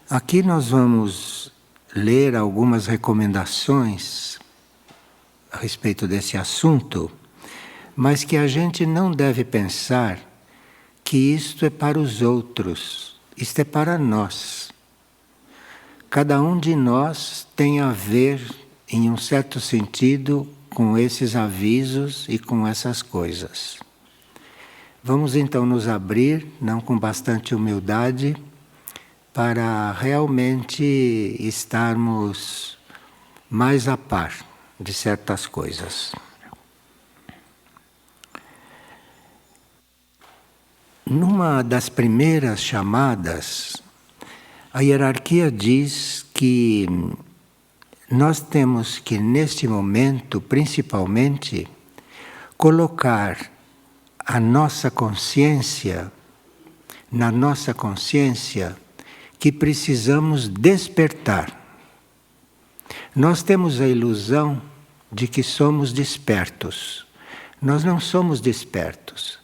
Aqui nós vamos ler algumas recomendações a respeito desse assunto, mas que a gente não deve pensar que isto é para os outros, isto é para nós. Cada um de nós tem a ver, em um certo sentido, com esses avisos e com essas coisas. Vamos então nos abrir, não com bastante humildade, para realmente estarmos mais a par de certas coisas. Numa das primeiras chamadas, a hierarquia diz que nós temos que, neste momento, principalmente, colocar a nossa consciência, na nossa consciência, que precisamos despertar. Nós temos a ilusão de que somos despertos. Nós não somos despertos.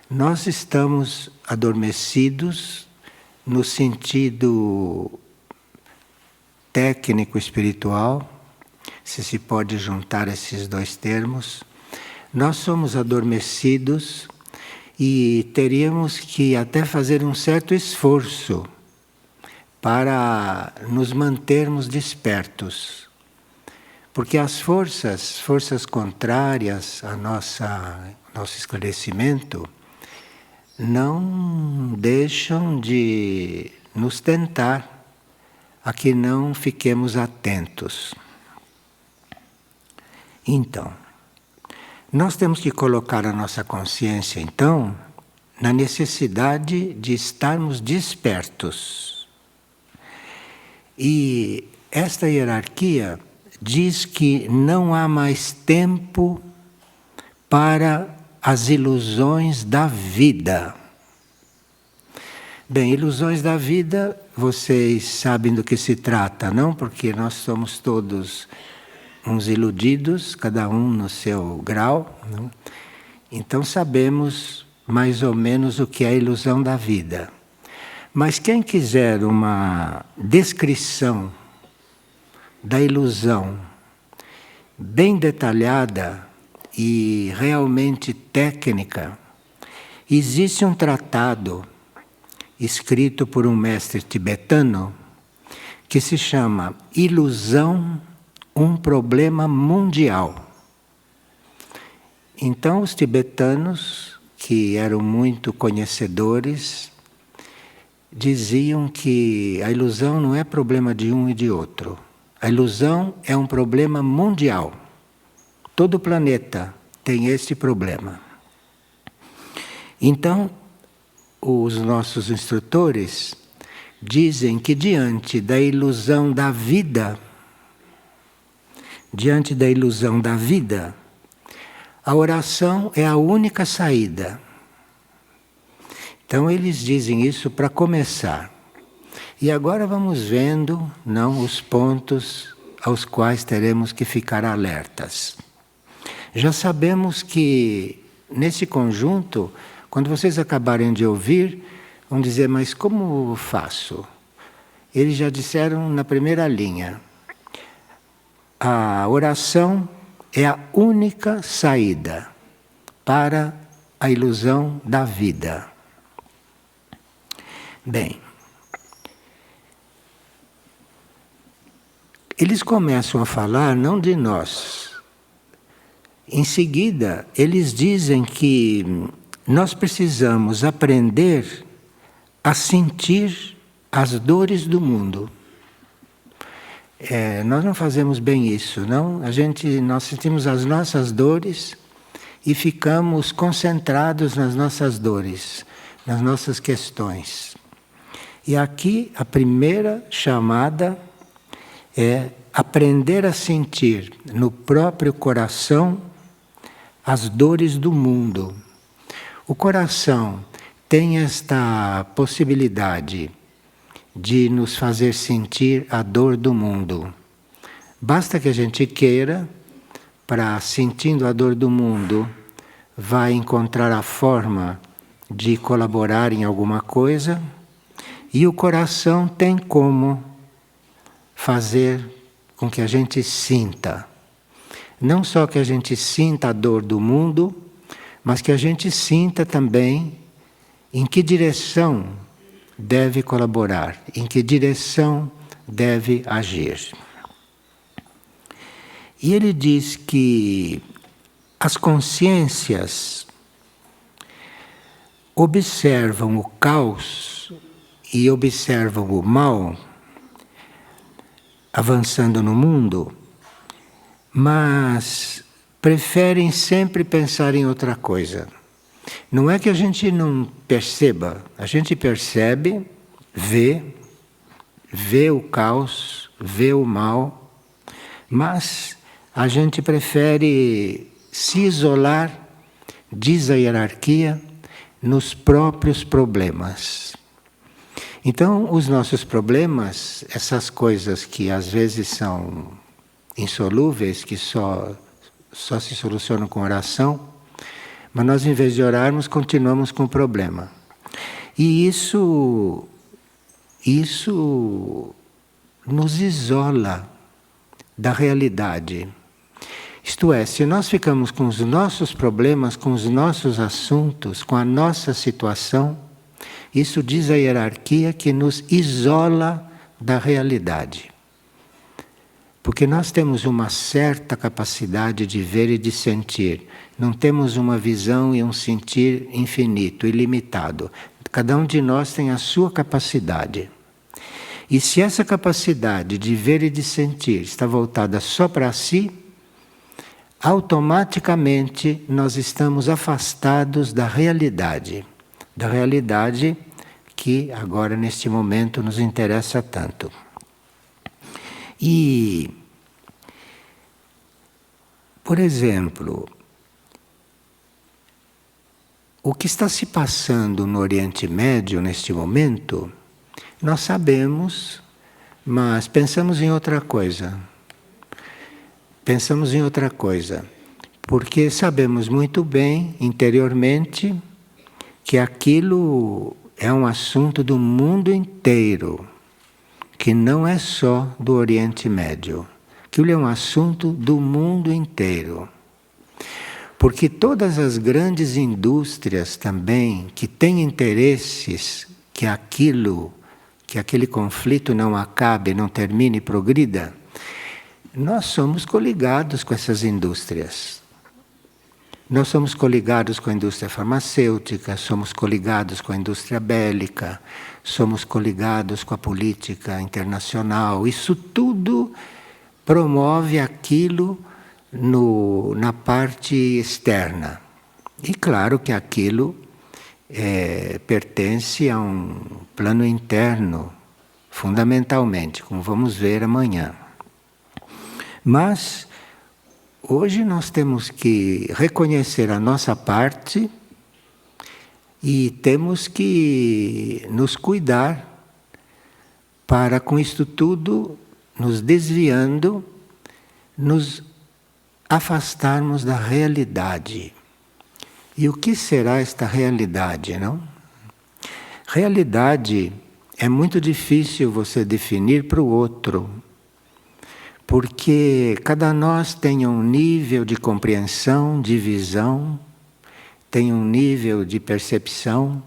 Nós estamos adormecidos no sentido técnico espiritual, se pode juntar esses dois termos. Nós somos adormecidos e teríamos que até fazer um certo esforço para nos mantermos despertos. Porque as forças contrárias ao nosso esclarecimento, não deixam de nos tentar a que não fiquemos atentos. Então, nós temos que colocar a nossa consciência, então, na necessidade de estarmos despertos. E esta hierarquia diz que não há mais tempo para as ilusões da vida. Bem, ilusões da vida, vocês sabem do que se trata, não? Porque nós somos todos uns iludidos, cada um no seu grau, não? Então sabemos mais ou menos o que é a ilusão da vida. Mas quem quiser uma descrição da ilusão bem detalhada e realmente técnica, existe um tratado escrito por um mestre tibetano que se chama Ilusão, um Problema Mundial. Então os tibetanos, que eram muito conhecedores, diziam que a ilusão não é problema de um e de outro. A ilusão é um problema mundial. Todo o planeta tem esse problema. Então, os nossos instrutores dizem que diante da ilusão da vida, a oração é a única saída. Então eles dizem isso para começar. E agora vamos vendo, não, os pontos aos quais teremos que ficar alertas. Já sabemos que nesse conjunto, quando vocês acabarem de ouvir, vão dizer, mas como faço? Eles já disseram na primeira linha. A oração é a única saída para a ilusão da vida. Bem, eles começam a falar não de nós. Em seguida, eles dizem que nós precisamos aprender a sentir as dores do mundo. Nós não fazemos bem isso, não? Nós sentimos as nossas dores e ficamos concentrados nas nossas dores, nas nossas questões. E aqui a primeira chamada é aprender a sentir no próprio coração as dores do mundo. O coração tem esta possibilidade de nos fazer sentir a dor do mundo. Basta que a gente queira, para sentindo a dor do mundo, vai encontrar a forma de colaborar em alguma coisa. E o coração tem como fazer com que a gente sinta. Não só que a gente sinta a dor do mundo, mas que a gente sinta também em que direção deve colaborar, em que direção deve agir. E ele diz que as consciências observam o caos e observam o mal avançando no mundo, mas preferem sempre pensar em outra coisa. Não é que a gente não perceba, a gente percebe, vê o caos, vê o mal, mas a gente prefere se isolar, diz a hierarquia, nos próprios problemas. Então, os nossos problemas, essas coisas que às vezes são insolúveis, que só se solucionam com oração, mas nós, em vez de orarmos, continuamos com o problema. E isso nos isola da realidade. Isto é, se nós ficamos com os nossos problemas, com os nossos assuntos, com a nossa situação, isso diz a hierarquia que nos isola da realidade. Porque nós temos uma certa capacidade de ver e de sentir. Não temos uma visão e um sentir infinito, ilimitado. Cada um de nós tem a sua capacidade. E se essa capacidade de ver e de sentir está voltada só para si, automaticamente nós estamos afastados da realidade que agora neste momento nos interessa tanto. E, por exemplo, o que está se passando no Oriente Médio neste momento, nós sabemos, mas pensamos em outra coisa. Pensamos em outra coisa, porque sabemos muito bem, interiormente, que aquilo é um assunto do mundo inteiro, que não é só do Oriente Médio. Aquilo é um assunto do mundo inteiro. Porque todas as grandes indústrias também, que têm interesses que aquele conflito não acabe, não termine e progrida, nós somos coligados com essas indústrias. Nós somos coligados com a indústria farmacêutica, somos coligados com a indústria bélica, somos coligados com a política internacional. Isso tudo promove aquilo na parte externa. E claro que aquilo pertence a um plano interno, fundamentalmente, como vamos ver amanhã. Mas hoje nós temos que reconhecer a nossa parte e temos que nos cuidar para, com isto tudo, nos desviando, nos afastarmos da realidade. E o que será esta realidade, não? Realidade é muito difícil você definir para o outro, porque cada nós tem um nível de compreensão, de visão, tem um nível de percepção.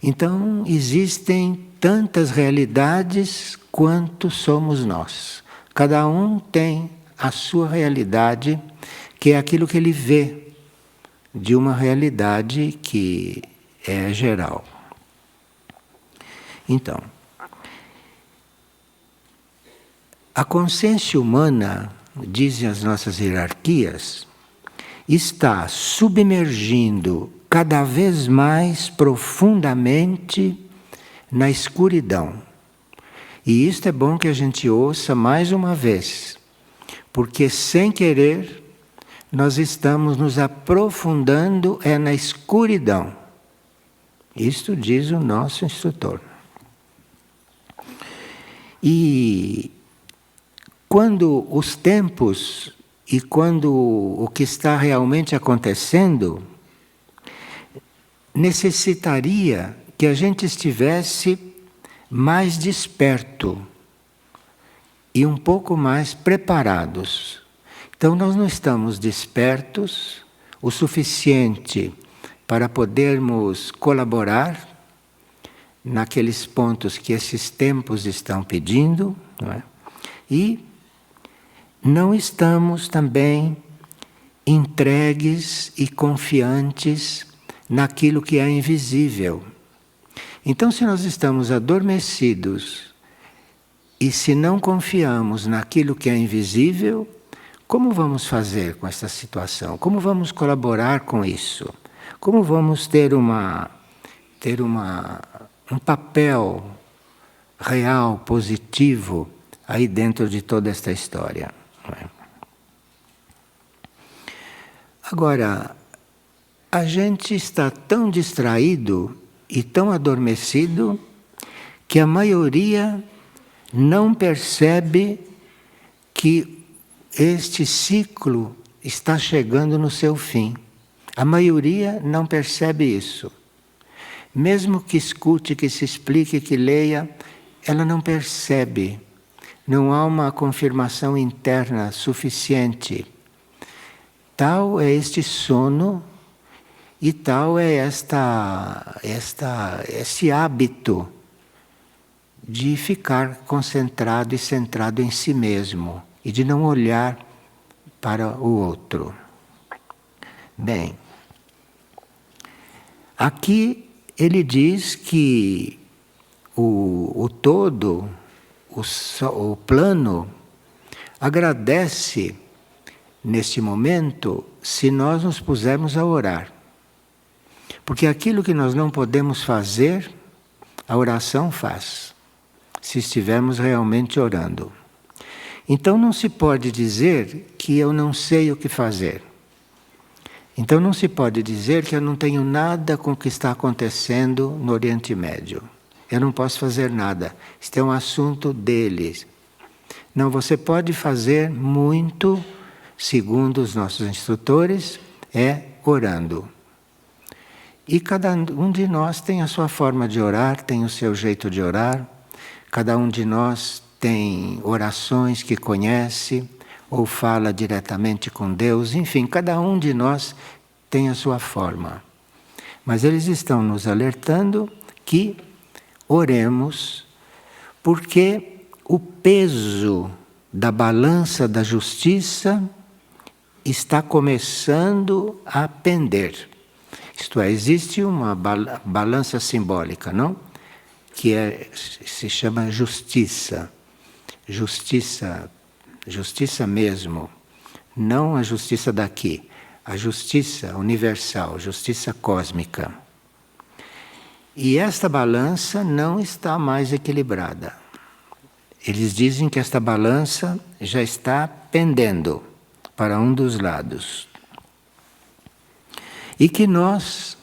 Então, existem tantas realidades quanto somos nós. Cada um tem a sua realidade, que é aquilo que ele vê de uma realidade que é geral. Então, a consciência humana, dizem as nossas hierarquias, está submergindo cada vez mais profundamente na escuridão. E isto é bom que a gente ouça mais uma vez, porque sem querer nós estamos nos aprofundando na escuridão. Isto diz o nosso instrutor. E quando os tempos e quando o que está realmente acontecendo necessitaria que a gente estivesse mais desperto e um pouco mais preparados. Então nós não estamos despertos o suficiente para podermos colaborar naqueles pontos que esses tempos estão pedindo, não é? E não estamos também entregues e confiantes naquilo que é invisível. Então, se nós estamos adormecidos e se não confiamos naquilo que é invisível, como vamos fazer com essa situação? Como vamos colaborar com isso? Como vamos ter um papel real, positivo, aí dentro de toda esta história? Não é? Agora, a gente está tão distraído e tão adormecido que a maioria não percebe que este ciclo está chegando no seu fim. A maioria não percebe isso. Mesmo que escute, que se explique, que leia, ela não percebe. Não há uma confirmação interna suficiente. Tal é este sono e tal é esse hábito de ficar concentrado e centrado em si mesmo e de não olhar para o outro. Bem, aqui ele diz que o todo, o plano, agradece neste momento se nós nos pusermos a orar. Porque aquilo que nós não podemos fazer, a oração faz, se estivermos realmente orando. Então não se pode dizer que eu não sei o que fazer. Então não se pode dizer que eu não tenho nada com o que está acontecendo no Oriente Médio. Eu não posso fazer nada. Isto é um assunto deles. Não, você pode fazer muito, segundo os nossos instrutores, é orando. E cada um de nós tem a sua forma de orar, tem o seu jeito de orar. Cada um de nós tem orações que conhece ou fala diretamente com Deus. Enfim, cada um de nós tem a sua forma. Mas eles estão nos alertando que oremos, porque o peso da balança da justiça está começando a pender. Isto é, existe uma balança simbólica, não? Que se chama justiça. Justiça mesmo. Não a justiça daqui. A justiça universal, justiça cósmica. E esta balança não está mais equilibrada. Eles dizem que esta balança já está pendendo para um dos lados. E que nós,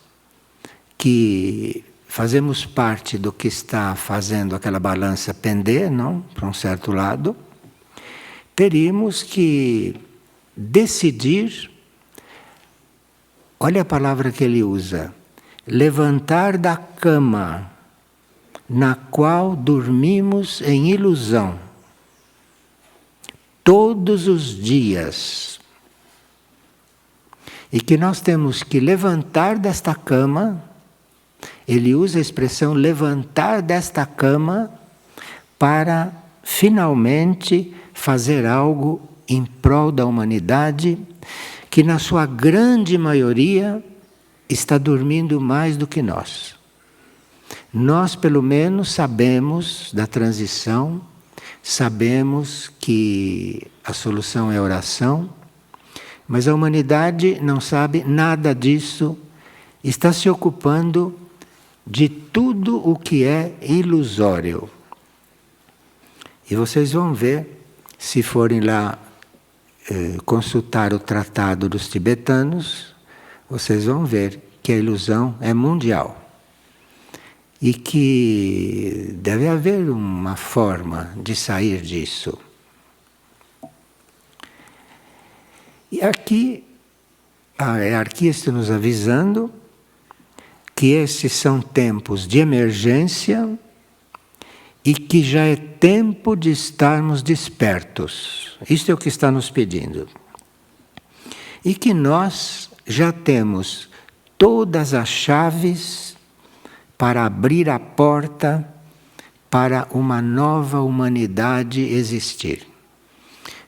que fazemos parte do que está fazendo aquela balança pender, não, para um certo lado, teríamos que decidir, olha a palavra que ele usa, levantar da cama na qual dormimos em ilusão todos os dias. E que nós temos que levantar desta cama, ele usa a expressão levantar desta cama para finalmente fazer algo em prol da humanidade, que na sua grande maioria está dormindo mais do que nós. Nós, pelo menos, sabemos da transição, sabemos que a solução é a oração, mas a humanidade não sabe nada disso, está se ocupando de tudo o que é ilusório. E vocês vão ver, se forem lá consultar o tratado dos tibetanos, vocês vão ver que a ilusão é mundial. E que deve haver uma forma de sair disso. E aqui a hierarquia está nos avisando que esses são tempos de emergência e que já é tempo de estarmos despertos. Isto é o que está nos pedindo. E que nós já temos todas as chaves para abrir a porta para uma nova humanidade existir.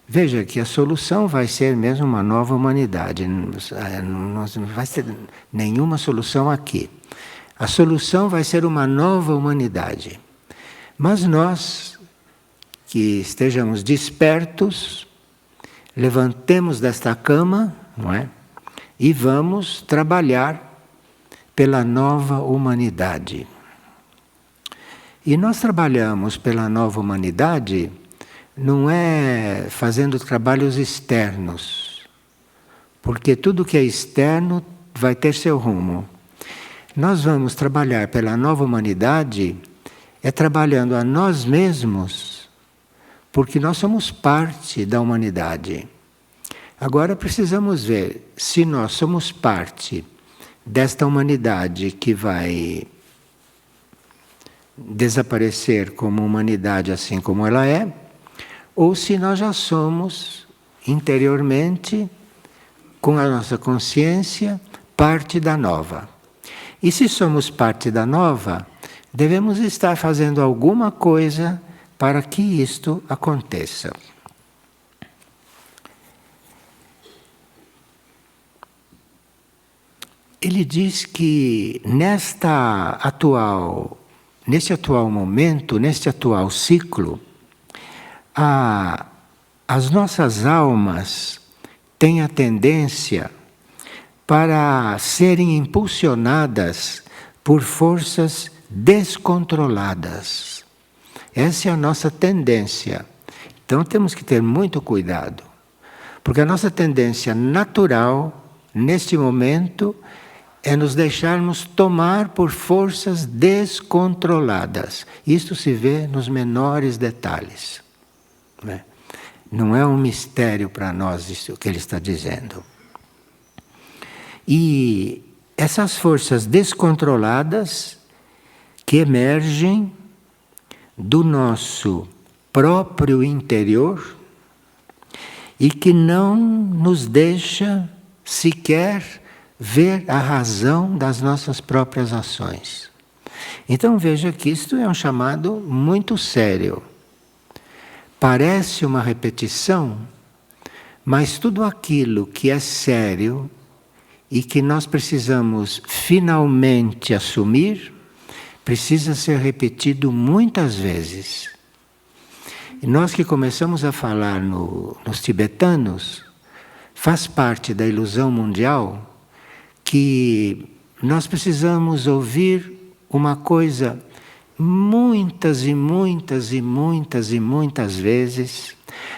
Veja que a solução vai ser mesmo uma nova humanidade. Não vai ser nenhuma solução aqui. A solução vai ser uma nova humanidade. Mas nós, que estejamos despertos, levantemos desta cama, não é? E vamos trabalhar pela nova humanidade. E nós trabalhamos pela nova humanidade não é fazendo trabalhos externos, porque tudo que é externo vai ter seu rumo. Nós vamos trabalhar pela nova humanidade trabalhando a nós mesmos, porque nós somos parte da humanidade. Agora precisamos ver se nós somos parte desta humanidade que vai desaparecer como humanidade assim como ela é, ou se nós já somos interiormente, com a nossa consciência, parte da nova. E se somos parte da nova, devemos estar fazendo alguma coisa para que isto aconteça. Ele diz que neste atual momento, neste atual ciclo, as nossas almas têm a tendência para serem impulsionadas por forças descontroladas. Essa é a nossa tendência. Então temos que ter muito cuidado, porque a nossa tendência natural, neste momento, é nos deixarmos tomar por forças descontroladas. Isto se vê nos menores detalhes. Não é um mistério para nós isso que ele está dizendo. E essas forças descontroladas que emergem do nosso próprio interior e que não nos deixa sequer ver a razão das nossas próprias ações. Então veja que isto é um chamado muito sério. Parece uma repetição, mas tudo aquilo que é sério e que nós precisamos finalmente assumir, precisa ser repetido muitas vezes. E nós que começamos a falar nos tibetanos, faz parte da ilusão mundial que nós precisamos ouvir uma coisa muitas e muitas e muitas e muitas vezes.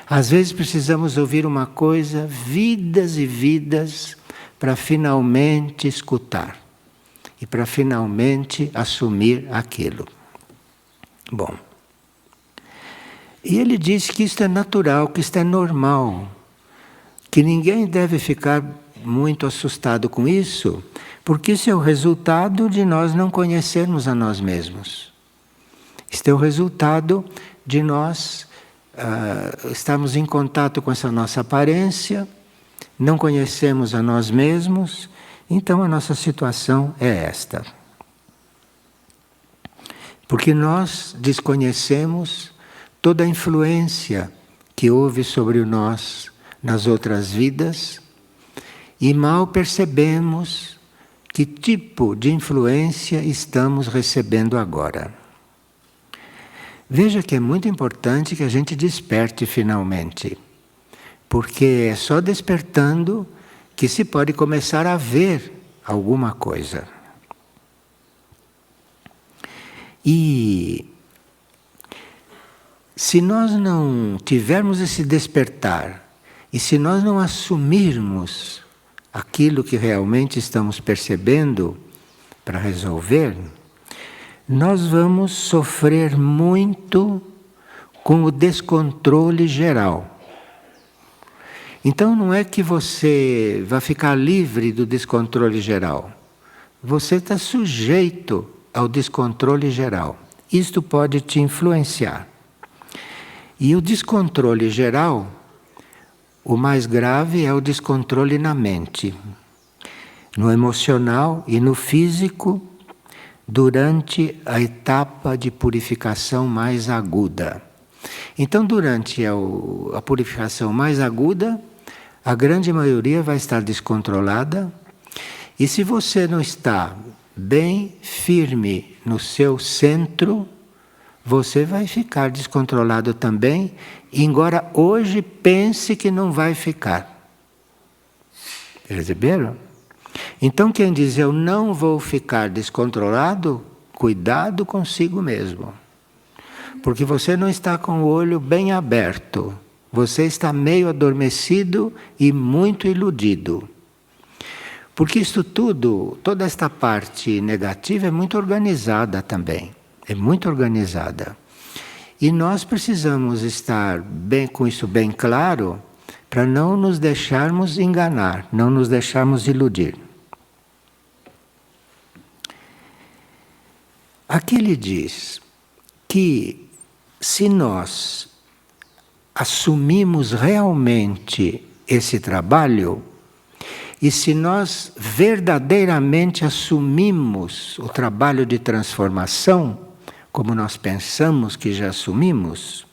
Às vezes precisamos ouvir uma coisa vidas e vidas para finalmente escutar e para finalmente assumir aquilo. Bom, e ele diz que isto é natural, que isto é normal, que ninguém deve ficar muito assustado com isso, porque isso é o resultado de nós não conhecermos a nós mesmos. Isto é o resultado de nós estarmos em contato com essa nossa aparência, não conhecemos a nós mesmos, então a nossa situação é esta. Porque nós desconhecemos toda a influência que houve sobre nós nas outras vidas e mal percebemos que tipo de influência estamos recebendo agora. Veja que é muito importante que a gente desperte finalmente, porque é só despertando que se pode começar a ver alguma coisa. E se nós não tivermos esse despertar, e se nós não assumirmos aquilo que realmente estamos percebendo para resolver, nós vamos sofrer muito com o descontrole geral. Então não é que você vai ficar livre do descontrole geral. Você está sujeito ao descontrole geral. isto pode te influenciar. E o descontrole geral, o mais grave é o descontrole na mente, no emocional e no físico, durante a etapa de purificação mais aguda. Então, durante a purificação mais aguda, a grande maioria vai estar descontrolada, e se você não está bem firme no seu centro, você vai ficar descontrolado também, embora hoje pense que não vai ficar. Perceberam? Então quem diz eu não vou ficar descontrolado, cuidado consigo mesmo. Porque você não está com o olho bem aberto. Você está meio adormecido e muito iludido. Porque isso tudo, toda esta parte negativa é muito organizada também. É muito organizada. E nós precisamos estar bem com isso bem claro para não nos deixarmos enganar, não nos deixarmos iludir. Aqui ele diz que se nós assumimos realmente esse trabalho, e se nós verdadeiramente assumimos o trabalho de transformação, como nós pensamos que já assumimos,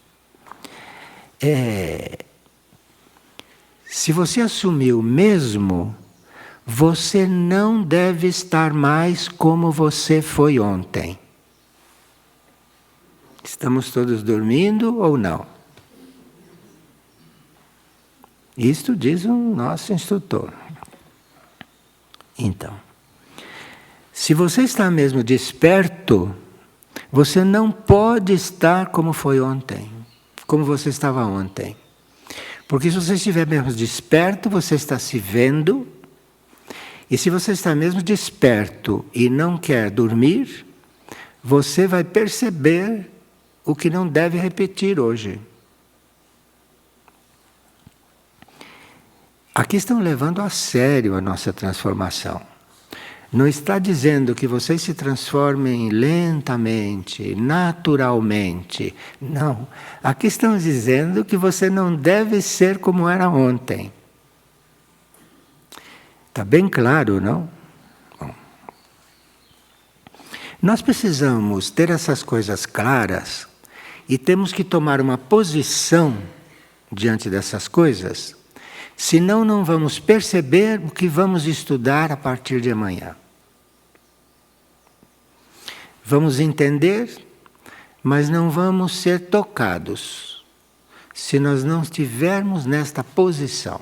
se você assumiu mesmo, você não deve estar mais como você foi ontem. Estamos todos dormindo ou não? Isto diz o nosso instrutor. Então, se você está mesmo desperto, você não pode estar como foi ontem, como você estava ontem. Porque se você estiver mesmo desperto, você está se vendo. E se você está mesmo desperto e não quer dormir, você vai perceber o que não deve repetir hoje. Aqui estão levando a sério a nossa transformação. Não está dizendo que vocês se transformem lentamente, naturalmente. Não. Aqui estão dizendo que você não deve ser como era ontem. Está bem claro, não? Bom. Nós precisamos ter essas coisas claras e temos que tomar uma posição diante dessas coisas, senão não vamos perceber o que vamos estudar a partir de amanhã. Vamos entender, mas não vamos ser tocados, se nós não estivermos nesta posição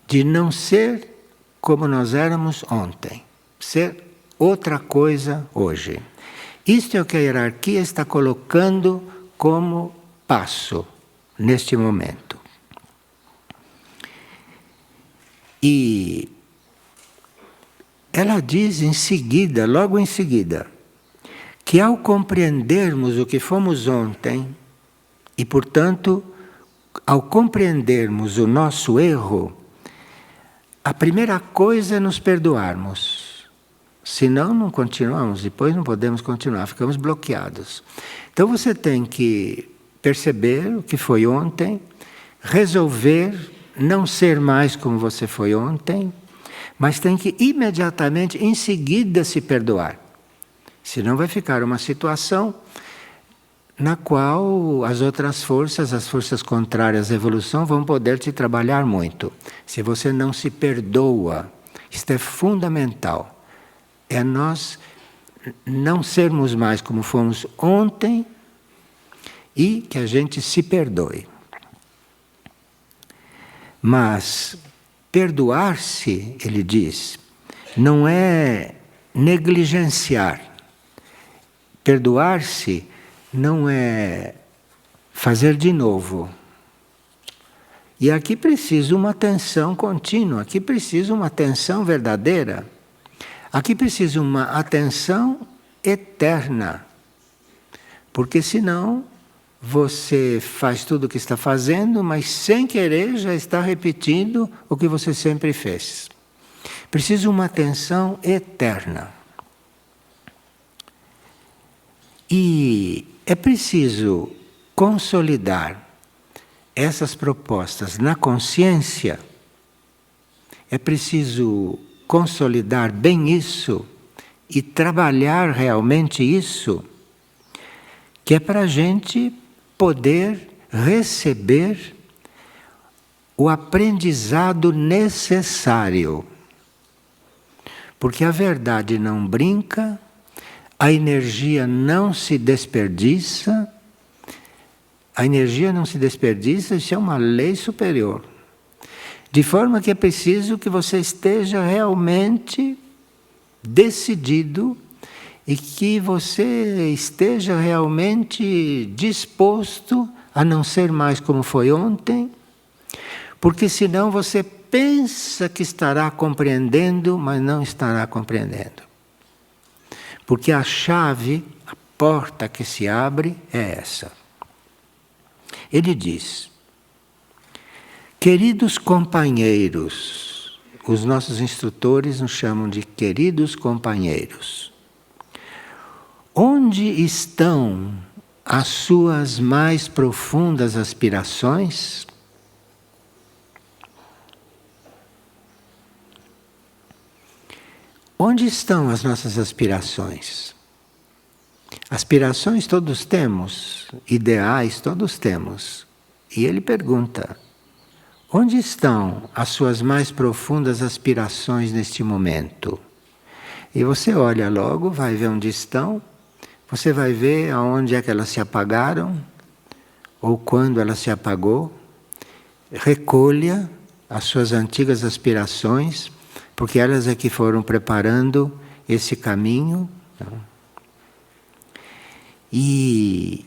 de não ser como nós éramos ontem, ser outra coisa hoje. Isto é o que a hierarquia está colocando como passo neste momento. E ela diz em seguida, logo em seguida, que ao compreendermos o que fomos ontem, e portanto, ao compreendermos o nosso erro, a primeira coisa é nos perdoarmos. Senão não continuamos, depois não podemos continuar, ficamos bloqueados. Então você tem que perceber o que foi ontem, resolver não ser mais como você foi ontem, mas tem que imediatamente, em seguida, se perdoar. Senão vai ficar uma situação na qual as outras forças, as forças contrárias à evolução, vão poder te trabalhar muito. Se você não se perdoa, isto é fundamental. É nós não sermos mais como fomos ontem e que a gente se perdoe. Mas perdoar-se, ele diz, não é negligenciar. Perdoar-se não é fazer de novo. E aqui precisa uma atenção contínua, aqui precisa uma atenção verdadeira. Aqui precisa uma atenção eterna. Porque senão você faz tudo o que está fazendo, mas sem querer já está repetindo o que você sempre fez. Precisa uma atenção eterna. E é preciso consolidar essas propostas na consciência, é preciso consolidar bem isso e trabalhar realmente isso, que é para a gente poder receber o aprendizado necessário. Porque a verdade não brinca, a energia não se desperdiça. A energia não se desperdiça, isso é uma lei superior. De forma que é preciso que você esteja realmente decidido e que você esteja realmente disposto a não ser mais como foi ontem, porque senão você pensa que estará compreendendo, mas não estará compreendendo. Porque a chave, a porta que se abre é essa. Ele diz: queridos companheiros, os nossos instrutores nos chamam de queridos companheiros, onde estão as suas mais profundas aspirações? Onde estão as nossas aspirações? Aspirações todos temos, ideais todos temos. E ele pergunta: onde estão as suas mais profundas aspirações neste momento? E você olha logo, vai ver onde estão, você vai ver aonde é que elas se apagaram, ou quando ela se apagou. Recolha as suas antigas aspirações, porque elas é que foram preparando esse caminho. E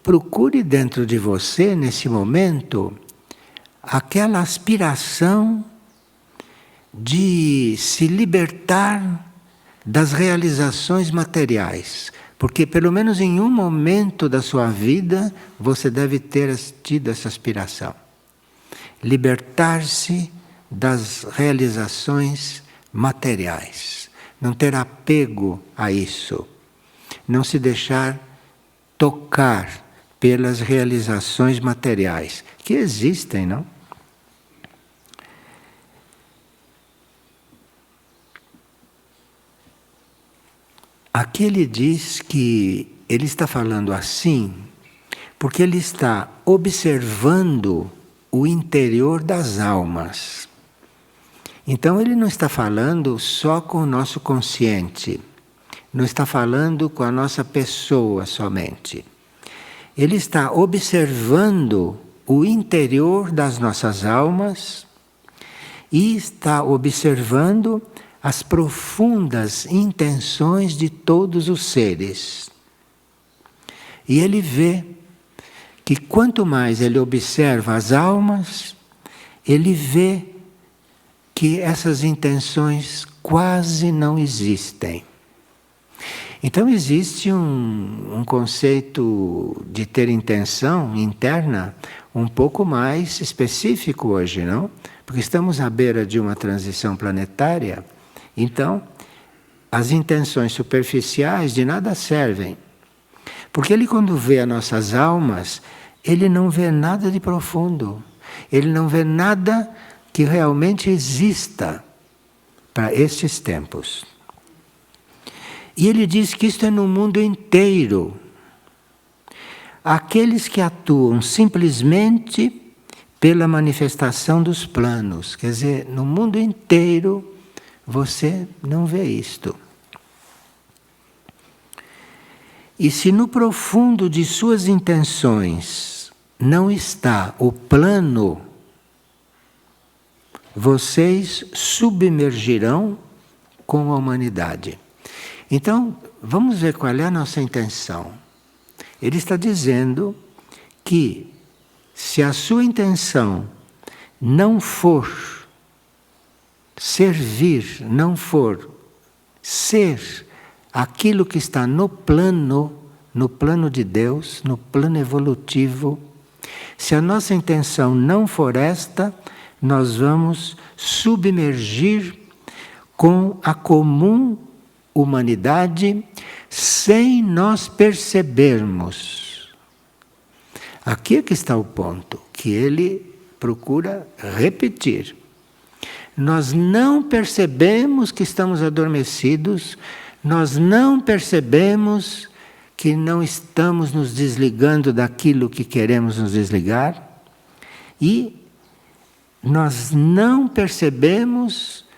procure dentro de você, nesse momento, aquela aspiração de se libertar das realizações materiais. Porque pelo menos em um momento da sua vida você deve ter tido essa aspiração. Libertar-se das realizações materiais. Não ter apego a isso. Não se deixar tocar pelas realizações materiais, que existem, não? Aqui ele diz que ele está falando assim porque ele está observando o interior das almas. Então ele não está falando só com o nosso consciente, não está falando com a nossa pessoa somente. Ele está observando o interior das nossas almas e está observando as profundas intenções de todos os seres. E ele vê que quanto mais ele observa as almas, ele vê que essas intenções quase não existem. Então existe um conceito de ter intenção interna um pouco mais específico hoje, não? Porque estamos à beira de uma transição planetária. Então, as intenções superficiais de nada servem. Porque ele, quando vê as nossas almas, ele não vê nada de profundo. Ele não vê nada que realmente exista para estes tempos. E ele diz que isto é no mundo inteiro. Aqueles que atuam simplesmente pela manifestação dos planos. Quer dizer, no mundo inteiro você não vê isto. E se no profundo de suas intenções não está o plano, vocês submergirão com a humanidade. Então, vamos ver qual é a nossa intenção. Ele está dizendo que se a sua intenção não for servir, não for ser aquilo que está no plano de Deus, no plano evolutivo, se a nossa intenção não for esta, nós vamos submergir com a comum humanidade sem nós percebermos. Aqui é que está o ponto, que ele procura repetir. Nós não percebemos que estamos adormecidos, nós não percebemos que não estamos nos desligando daquilo que queremos nos desligar, e nós não percebemos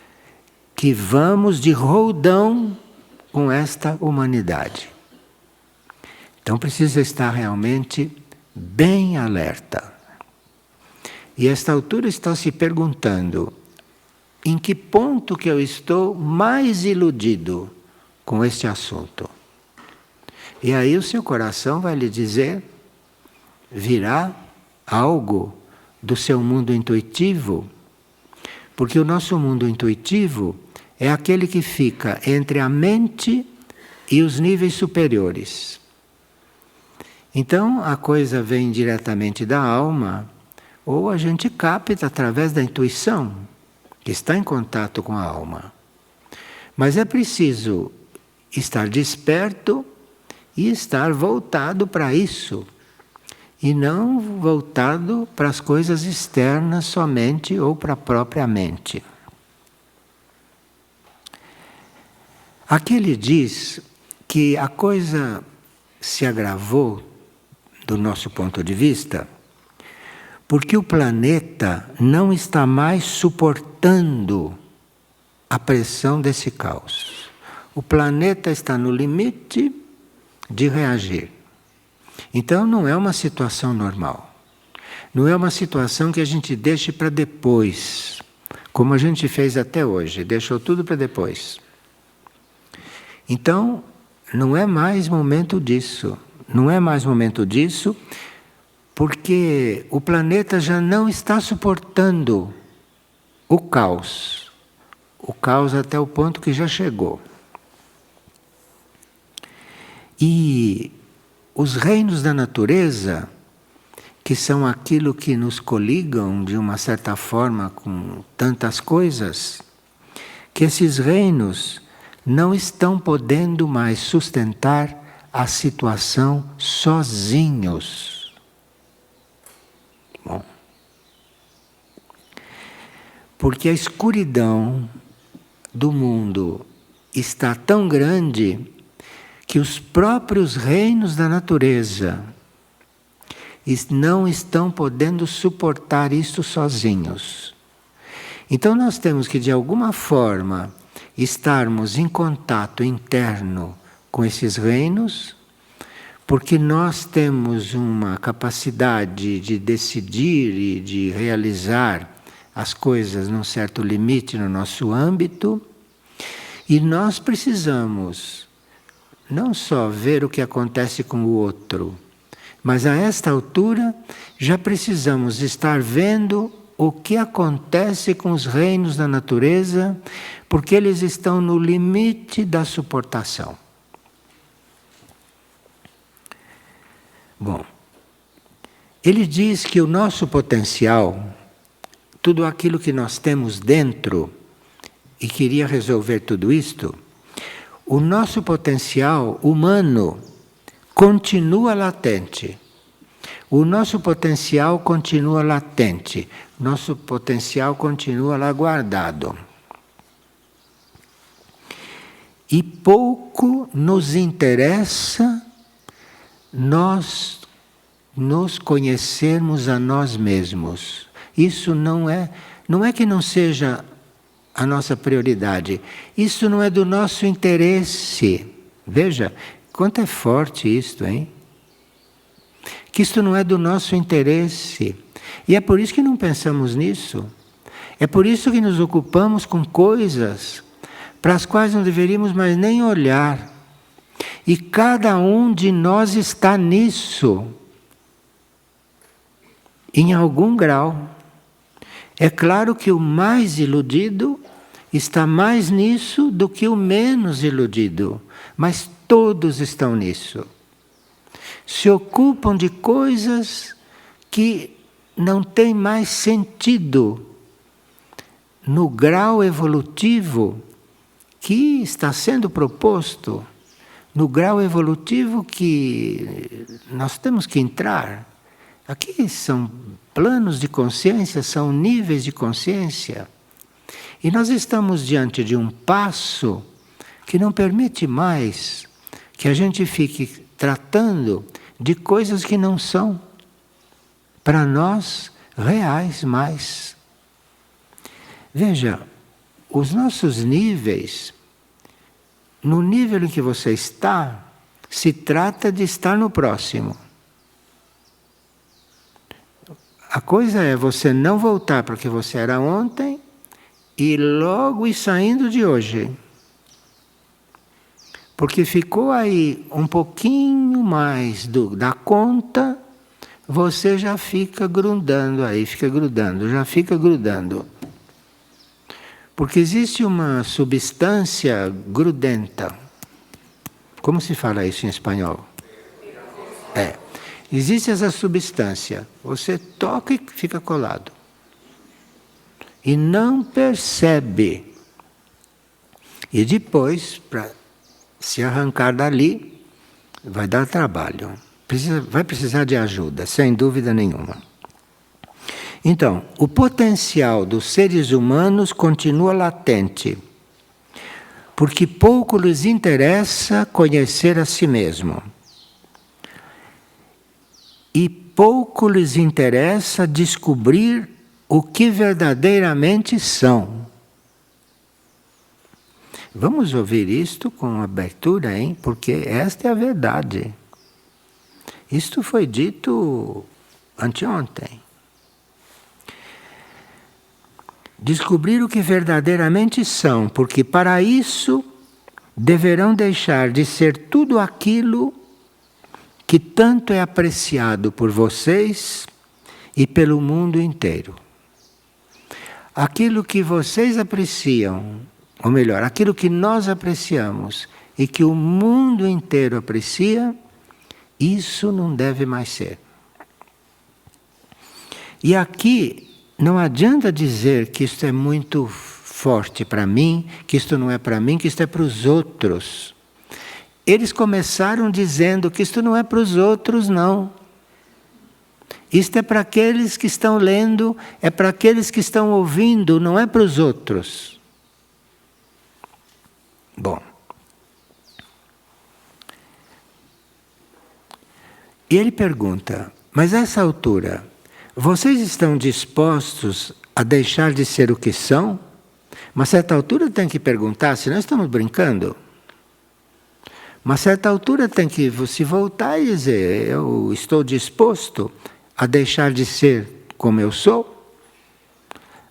que vamos de roldão com esta humanidade. Então precisa estar realmente bem alerta. E a esta altura está se perguntando: em que ponto que eu estou mais iludido com este assunto? E aí o seu coração vai lhe dizer, virá algo do seu mundo intuitivo, porque o nosso mundo intuitivo é aquele que fica entre a mente e os níveis superiores. Então a coisa vem diretamente da alma, ou a gente capta através da intuição, que está em contato com a alma. Mas é preciso estar desperto e estar voltado para isso, e não voltado para as coisas externas somente ou para a própria mente. Aqui ele diz que a coisa se agravou, do nosso ponto de vista, porque o planeta não está mais suportando a pressão desse caos. O planeta está no limite de reagir. Então não é uma situação normal. Não é uma situação que a gente deixe para depois, como a gente fez até hoje, deixou tudo para depois. Então não é mais momento disso. Não é mais momento disso, porque o planeta já não está suportando o caos. O caos até o ponto que já chegou. E os reinos da natureza, que são aquilo que nos coligam de uma certa forma com tantas coisas, que esses reinos não estão podendo mais sustentar a situação sozinhos. Bom, porque a escuridão do mundo está tão grande que os próprios reinos da natureza não estão podendo suportar isso sozinhos. Então nós temos que, de alguma forma, estarmos em contato interno com esses reinos, porque nós temos uma capacidade de decidir e de realizar as coisas num certo limite no nosso âmbito, e nós precisamos não só ver o que acontece com o outro, mas a esta altura já precisamos estar vendo o que acontece com os reinos da natureza, porque eles estão no limite da suportação. Bom, ele diz que o nosso potencial, tudo aquilo que nós temos dentro, e queria resolver tudo isto, o nosso potencial humano continua latente. O nosso potencial continua latente. Nosso potencial continua lá guardado. E pouco nos interessa nós nos conhecermos a nós mesmos. Isso não é que não seja a nossa prioridade. Isso não é do nosso interesse. Veja, quanto é forte isto, hein? Que isto não é do nosso interesse. E é por isso que não pensamos nisso. É por isso que nos ocupamos com coisas para as quais não deveríamos mais nem olhar. E cada um de nós está nisso, em algum grau. É claro que o mais iludido está mais nisso do que o menos iludido, mas todos estão nisso. Se ocupam de coisas que não têm mais sentido no grau evolutivo que está sendo proposto no grau evolutivo que nós temos que entrar. Aqui são planos de consciência, são níveis de consciência. E nós estamos diante de um passo que não permite mais que a gente fique tratando de coisas que não são, para nós, reais mais. Veja, os nossos níveis, no nível em que você está, se trata de estar no próximo. A coisa é você não voltar para o que você era ontem e logo ir saindo de hoje. Porque ficou aí um pouquinho mais da conta, você já fica grudando aí, já fica grudando. Porque existe uma substância grudenta. Como se fala isso em espanhol? Existe essa substância. Você toca e fica colado. E não percebe. E depois, para se arrancar dali, vai dar trabalho. Vai precisar de ajuda, sem dúvida nenhuma. Então, o potencial dos seres humanos continua latente, porque pouco lhes interessa conhecer a si mesmo. E pouco lhes interessa descobrir o que verdadeiramente são. Vamos ouvir isto com abertura, hein? Porque esta é a verdade. Isto foi dito anteontem. Descobrir o que verdadeiramente são, porque para isso deverão deixar de ser tudo aquilo que tanto é apreciado por vocês e pelo mundo inteiro. Aquilo que vocês apreciam, ou melhor, aquilo que nós apreciamos e que o mundo inteiro aprecia, isso não deve mais ser. E aqui não adianta dizer que isto é muito forte para mim, que isto não é para mim, que isto é para os outros. Eles começaram dizendo que isto não é para os outros, não. Isto é para aqueles que estão lendo, é para aqueles que estão ouvindo, não é para os outros. Bom. E ele pergunta, mas a essa altura, vocês estão dispostos a deixar de ser o que são? Mas a certa altura tem que perguntar, se nós estamos brincando. Mas a certa altura tem que se voltar e dizer, eu estou disposto a deixar de ser como eu sou?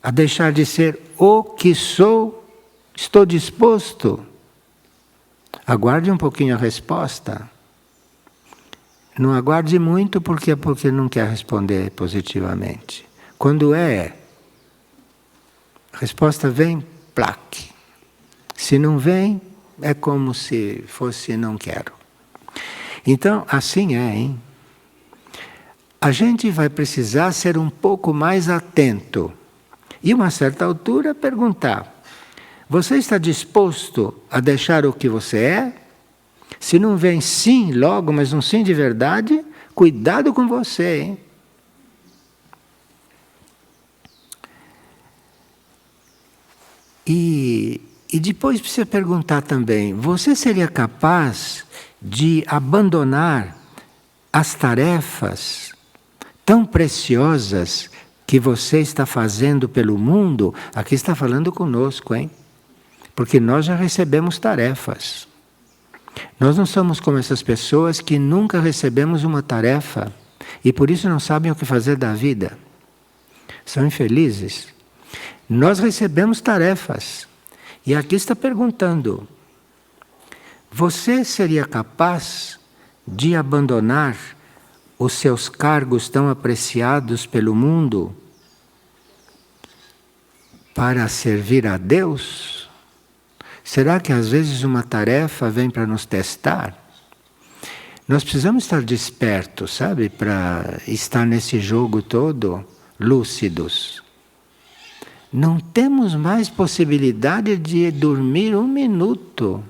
A deixar de ser o que sou? Estou disposto? Aguarde um pouquinho a resposta. Não aguarde muito porque não quer responder positivamente. Quando a resposta vem, plaque. Se não vem, é como se fosse não quero. Então, assim é, hein? A gente vai precisar ser um pouco mais atento. E a uma certa altura perguntar, você está disposto a deixar o que você é? Se não vem sim logo, mas um sim de verdade, cuidado com você, hein? E depois precisa perguntar também, você seria capaz de abandonar as tarefas tão preciosas que você está fazendo pelo mundo? Aqui está falando conosco, hein? Porque nós já recebemos tarefas. Nós não somos como essas pessoas que nunca recebemos uma tarefa e por isso não sabem o que fazer da vida. São infelizes. Nós recebemos tarefas. E aqui está perguntando, você seria capaz de abandonar os seus cargos tão apreciados pelo mundo para servir a Deus? Será que às vezes uma tarefa vem para nos testar? Nós precisamos estar despertos, sabe? Para estar nesse jogo todo lúcidos. não temos mais possibilidade de dormir um minuto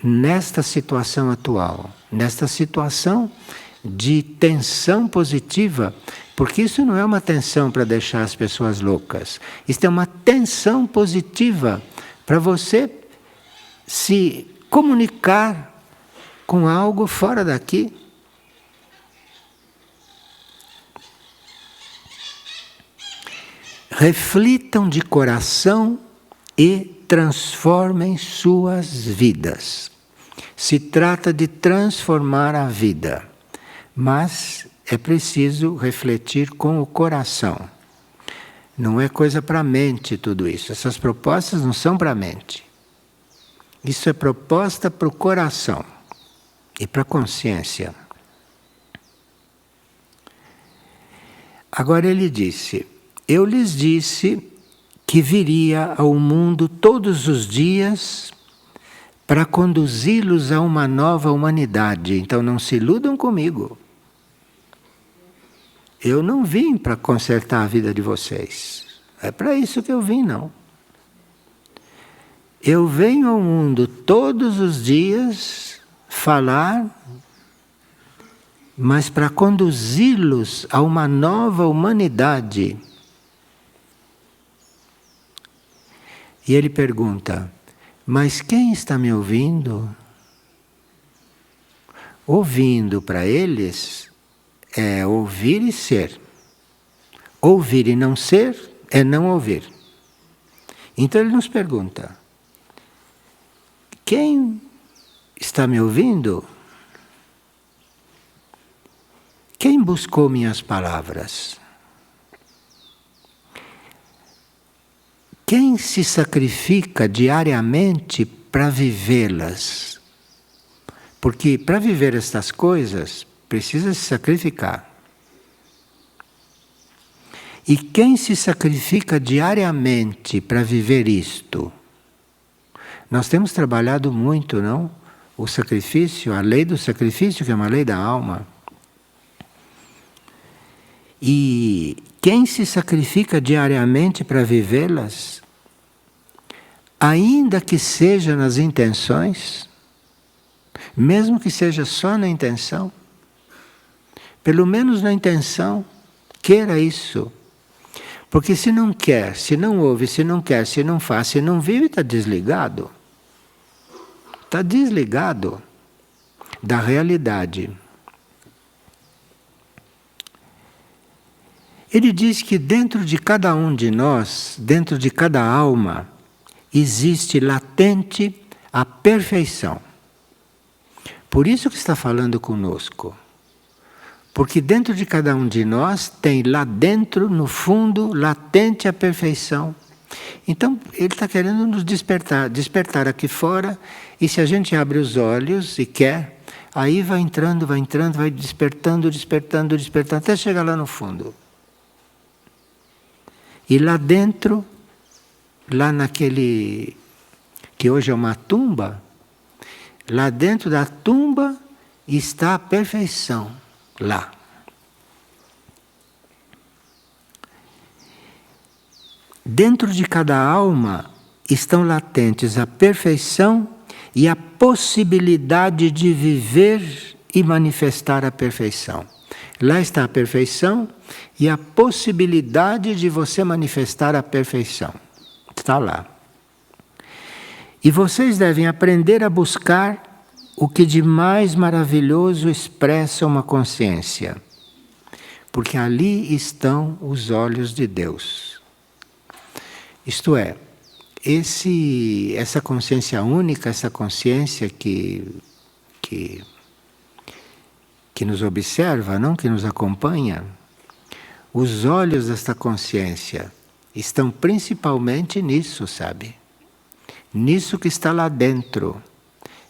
nesta situação atual, nesta situação de tensão positiva, porque isso não é uma tensão para deixar as pessoas loucas, isso é uma tensão positiva para você se comunicar com algo fora daqui. Reflitam de coração e transformem suas vidas. Se trata de transformar a vida, mas é preciso refletir com o coração. Não é coisa para a mente tudo isso. Essas propostas não são para a mente. Isso é proposta para o coração e para a consciência. Agora ele disse: eu lhes disse que viria ao mundo todos os dias para conduzi-los a uma nova humanidade. Então não se iludam comigo. Eu não vim para consertar a vida de vocês. É para isso que eu vim, não. Eu venho ao mundo todos os dias falar, mas para conduzi-los a uma nova humanidade. E ele pergunta: mas quem está me ouvindo? Ouvindo para eles é ouvir e ser. Ouvir e não ser é não ouvir. Então ele nos pergunta: quem está me ouvindo? Quem buscou minhas palavras? Quem se sacrifica diariamente para vivê-las? Porque para viver estas coisas precisa se sacrificar. E quem se sacrifica diariamente para viver isto? Nós temos trabalhado muito, não? O sacrifício, a lei do sacrifício, que é uma lei da alma. E quem se sacrifica diariamente para vivê-las, ainda que seja nas intenções, mesmo que seja só na intenção, pelo menos na intenção, queira isso. Porque se não quer, se não ouve, se não quer, se não faz, se não vive, está desligado. Está desligado da realidade. Ele diz que dentro de cada um de nós, dentro de cada alma, existe latente a perfeição. Por isso que está falando conosco. Porque dentro de cada um de nós tem lá dentro, no fundo, latente a perfeição. Então, ele está querendo nos despertar aqui fora, e se a gente abre os olhos e quer, aí vai entrando, vai despertando, até chegar lá no fundo. E lá dentro, lá naquele, que hoje é uma tumba, lá dentro da tumba está a perfeição, lá. Dentro de cada alma estão latentes a perfeição e a possibilidade de viver e manifestar a perfeição. Lá está a perfeição e a possibilidade de você manifestar a perfeição. Está lá. E vocês devem aprender a buscar o que de mais maravilhoso expressa uma consciência. Porque ali estão os olhos de Deus. Isto é, essa consciência única, essa consciência que nos observa, não? Que nos acompanha, os olhos desta consciência estão principalmente nisso, sabe? Nisso que está lá dentro.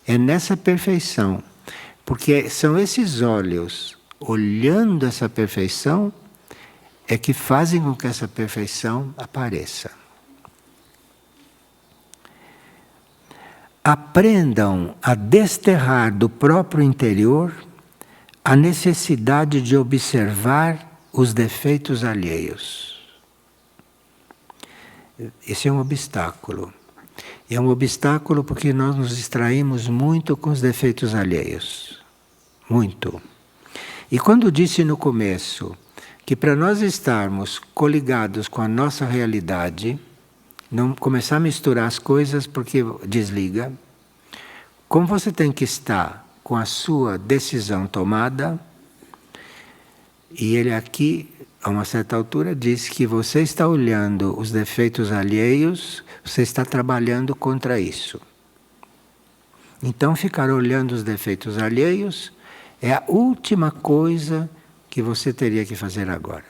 É nessa perfeição. Porque são esses olhos, olhando essa perfeição, é que fazem com que essa perfeição apareça. Aprendam a desterrar do próprio interior a necessidade de observar os defeitos alheios. Esse é um obstáculo. E é um obstáculo porque nós nos distraímos muito com os defeitos alheios. Muito. E quando disse no começo que para nós estarmos coligados com a nossa realidade, não começar a misturar as coisas porque desliga, como você tem que estar com a sua decisão tomada, e ele aqui, a uma certa altura, diz que você está olhando os defeitos alheios, você está trabalhando contra isso. Então, ficar olhando os defeitos alheios é a última coisa que você teria que fazer agora.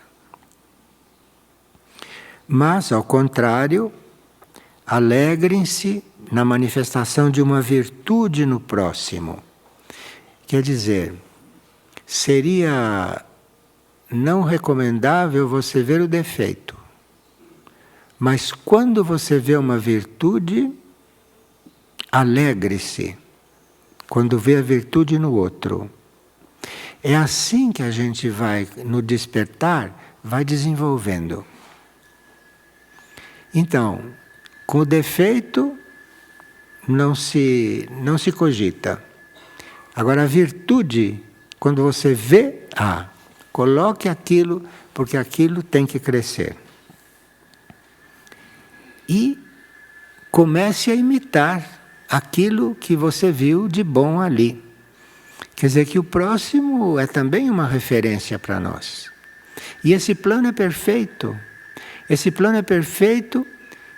Mas, ao contrário, alegrem-se na manifestação de uma virtude no próximo. Quer dizer, seria não recomendável você ver o defeito. Mas quando você vê uma virtude, alegre-se quando vê a virtude no outro. É assim que a gente vai, no despertar, vai desenvolvendo. Então, com o defeito, não se cogita. Agora, a virtude, quando você vê, coloque aquilo, porque aquilo tem que crescer. E comece a imitar aquilo que você viu de bom ali. Quer dizer que o próximo é também uma referência para nós. E esse plano é perfeito. Esse plano é perfeito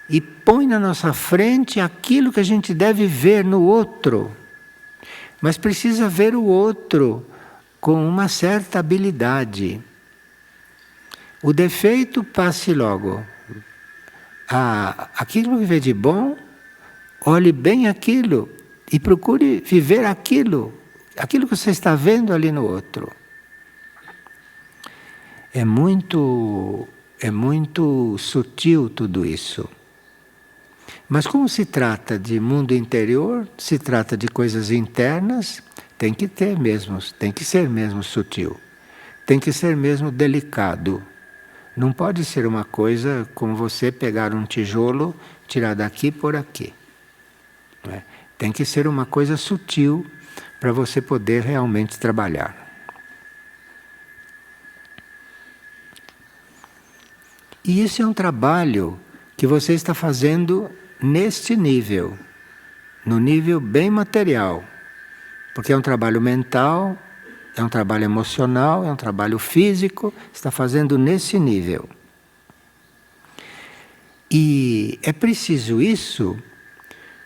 e põe na nossa frente aquilo que a gente deve ver no outro. Mas precisa ver o outro com uma certa habilidade. O defeito passe logo. Aquilo que vê de bom, olhe bem aquilo e procure viver aquilo que você está vendo ali no outro. É muito sutil tudo isso. Mas como se trata de mundo interior, se trata de coisas internas, tem que ser mesmo sutil. Tem que ser mesmo delicado. Não pode ser uma coisa como você pegar um tijolo, tirar daqui e pôr aqui. Não é? Tem que ser uma coisa sutil para você poder realmente trabalhar. E esse é um trabalho que você está fazendo neste nível, no nível bem material. Porque é um trabalho mental, é um trabalho emocional, é um trabalho físico, está fazendo nesse nível. E é preciso isso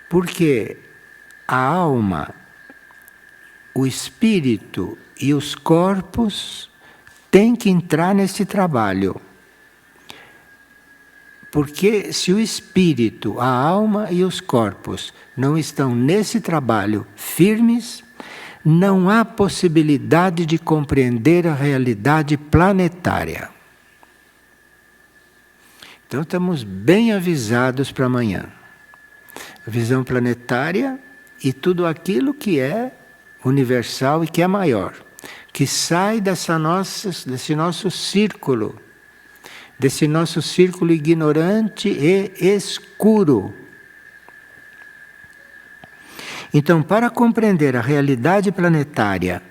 porque a alma, o espírito e os corpos têm que entrar nesse trabalho. Porque se o espírito, a alma e os corpos não estão nesse trabalho firmes, não há possibilidade de compreender a realidade planetária. Então estamos bem avisados para amanhã. A visão planetária e tudo aquilo que é universal e que é maior, que sai desse nosso círculo, desse nosso círculo ignorante e escuro. Então, para compreender a realidade planetária,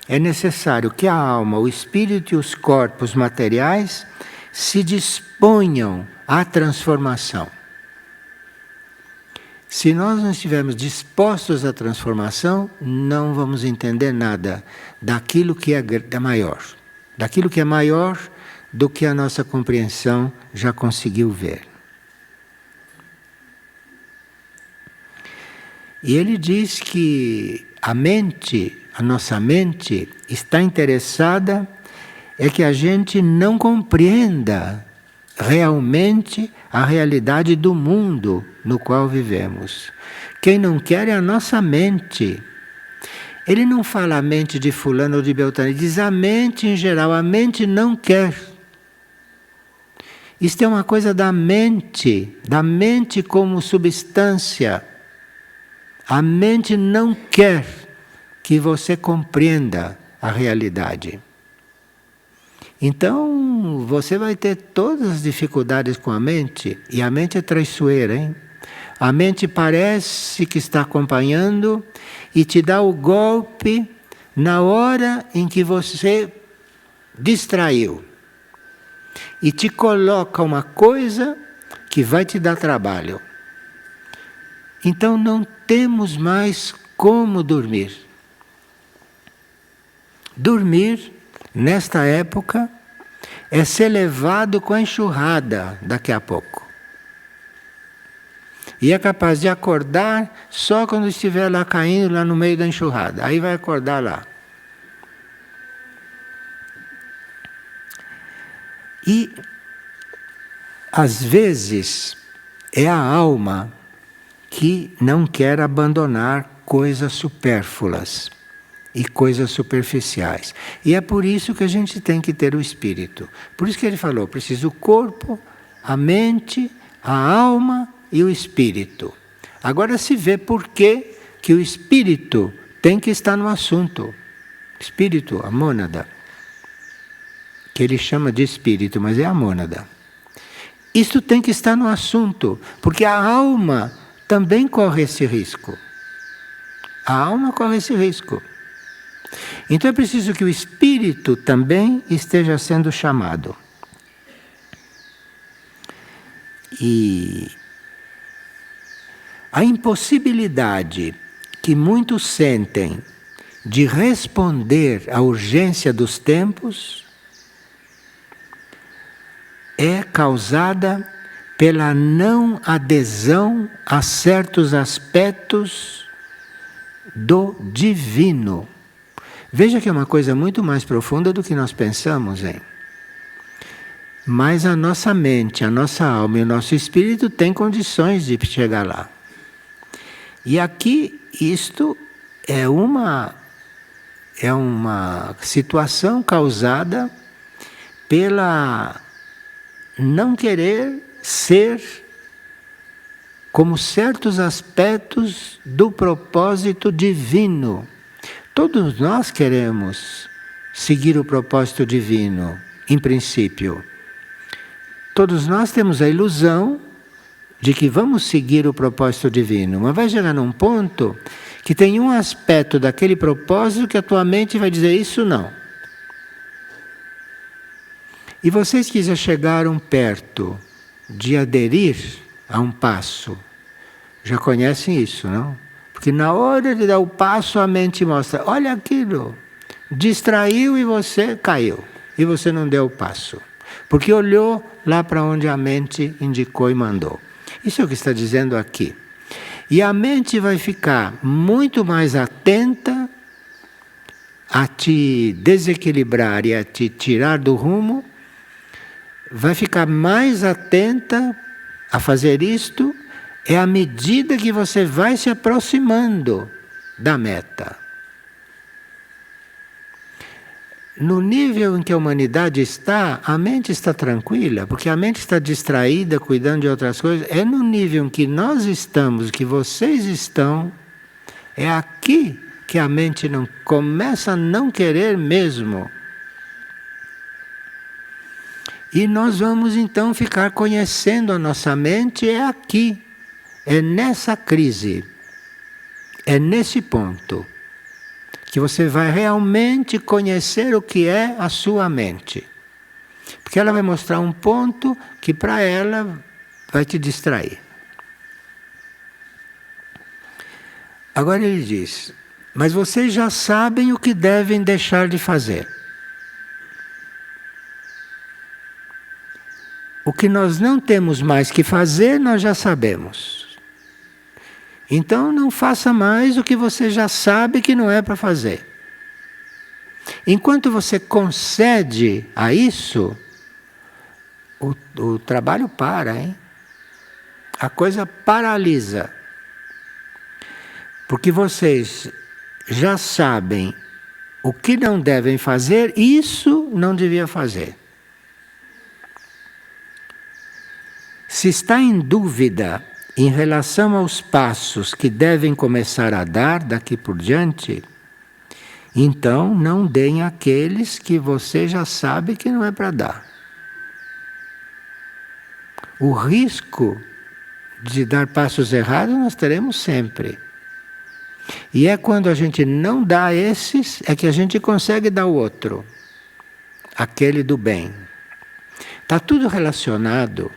é necessário que a alma, o espírito e os corpos materiais se disponham à transformação. Se nós não estivermos dispostos à transformação, não vamos entender nada daquilo que é maior. Daquilo que é maior do que a nossa compreensão já conseguiu ver. E ele diz que a nossa mente, está interessada é que a gente não compreenda realmente a realidade do mundo no qual vivemos. Quem não quer é a nossa mente. Ele não fala a mente de fulano ou de beltrano, ele diz a mente em geral, a mente não quer. Isto é uma coisa da mente como substância. A mente não quer que você compreenda a realidade. Então, você vai ter todas as dificuldades com a mente, e a mente é traiçoeira, hein? A mente parece que está acompanhando e te dá o golpe na hora em que você distraiu. E te coloca uma coisa que vai te dar trabalho. Então não temos mais como dormir. Dormir, nesta época, é ser levado com a enxurrada daqui a pouco. E é capaz de acordar só quando estiver lá caindo, lá no meio da enxurrada. Aí vai acordar lá. E, às vezes, é a alma que não quer abandonar coisas supérfluas e coisas superficiais. E é por isso que a gente tem que ter o espírito. Por isso que ele falou, precisa o corpo, a mente, a alma e o espírito. Agora se vê por que o espírito tem que estar no assunto. Espírito, a mônada, que ele chama de espírito, mas é a mônada. Isso tem que estar no assunto, porque a alma também corre esse risco. A alma corre esse risco. Então é preciso que o espírito também esteja sendo chamado. E a impossibilidade que muitos sentem de responder à urgência dos tempos é causada pela não adesão a certos aspectos do divino. Veja que é uma coisa muito mais profunda do que nós pensamos, hein? Mas a nossa mente, a nossa alma e o nosso espírito têm condições de chegar lá. E aqui isto é uma situação causada pela não querer ser como certos aspectos do propósito divino. Todos nós queremos seguir o propósito divino, em princípio. Todos nós temos a ilusão de que vamos seguir o propósito divino, mas vai chegar num ponto que tem um aspecto daquele propósito que a tua mente vai dizer isso não. E vocês que já chegaram perto de aderir a um passo, já conhecem isso, não? Porque na hora de dar o passo, a mente mostra, olha aquilo, distraiu e você caiu. E você não deu o passo. Porque olhou lá para onde a mente indicou e mandou. Isso é o que está dizendo aqui. E a mente vai ficar muito mais atenta a te desequilibrar e a te tirar do rumo, vai ficar mais atenta a fazer isto, é à medida que você vai se aproximando da meta. No nível em que a humanidade está, a mente está tranquila, porque a mente está distraída, cuidando de outras coisas. É no nível em que nós estamos, que vocês estão, é aqui que a mente não começa a não querer mesmo. E nós vamos então ficar conhecendo a nossa mente, é aqui, é nessa crise, é nesse ponto, que você vai realmente conhecer o que é a sua mente. Porque ela vai mostrar um ponto que para ela vai te distrair. Agora ele diz, mas vocês já sabem o que devem deixar de fazer. O que nós não temos mais que fazer, nós já sabemos. Então não faça mais o que você já sabe que não é para fazer. Enquanto você concede a isso, o trabalho para, hein? A coisa paralisa. Porque vocês já sabem o que não devem fazer, isso não devia fazer. Se está em dúvida em relação aos passos que devem começar a dar daqui por diante, Então, não deem aqueles que você já sabe que não é para dar. O risco de dar passos errados nós teremos sempre. E é quando a gente não dá esses, é que a gente consegue dar o outro. Aquele do bem. Está tudo relacionado.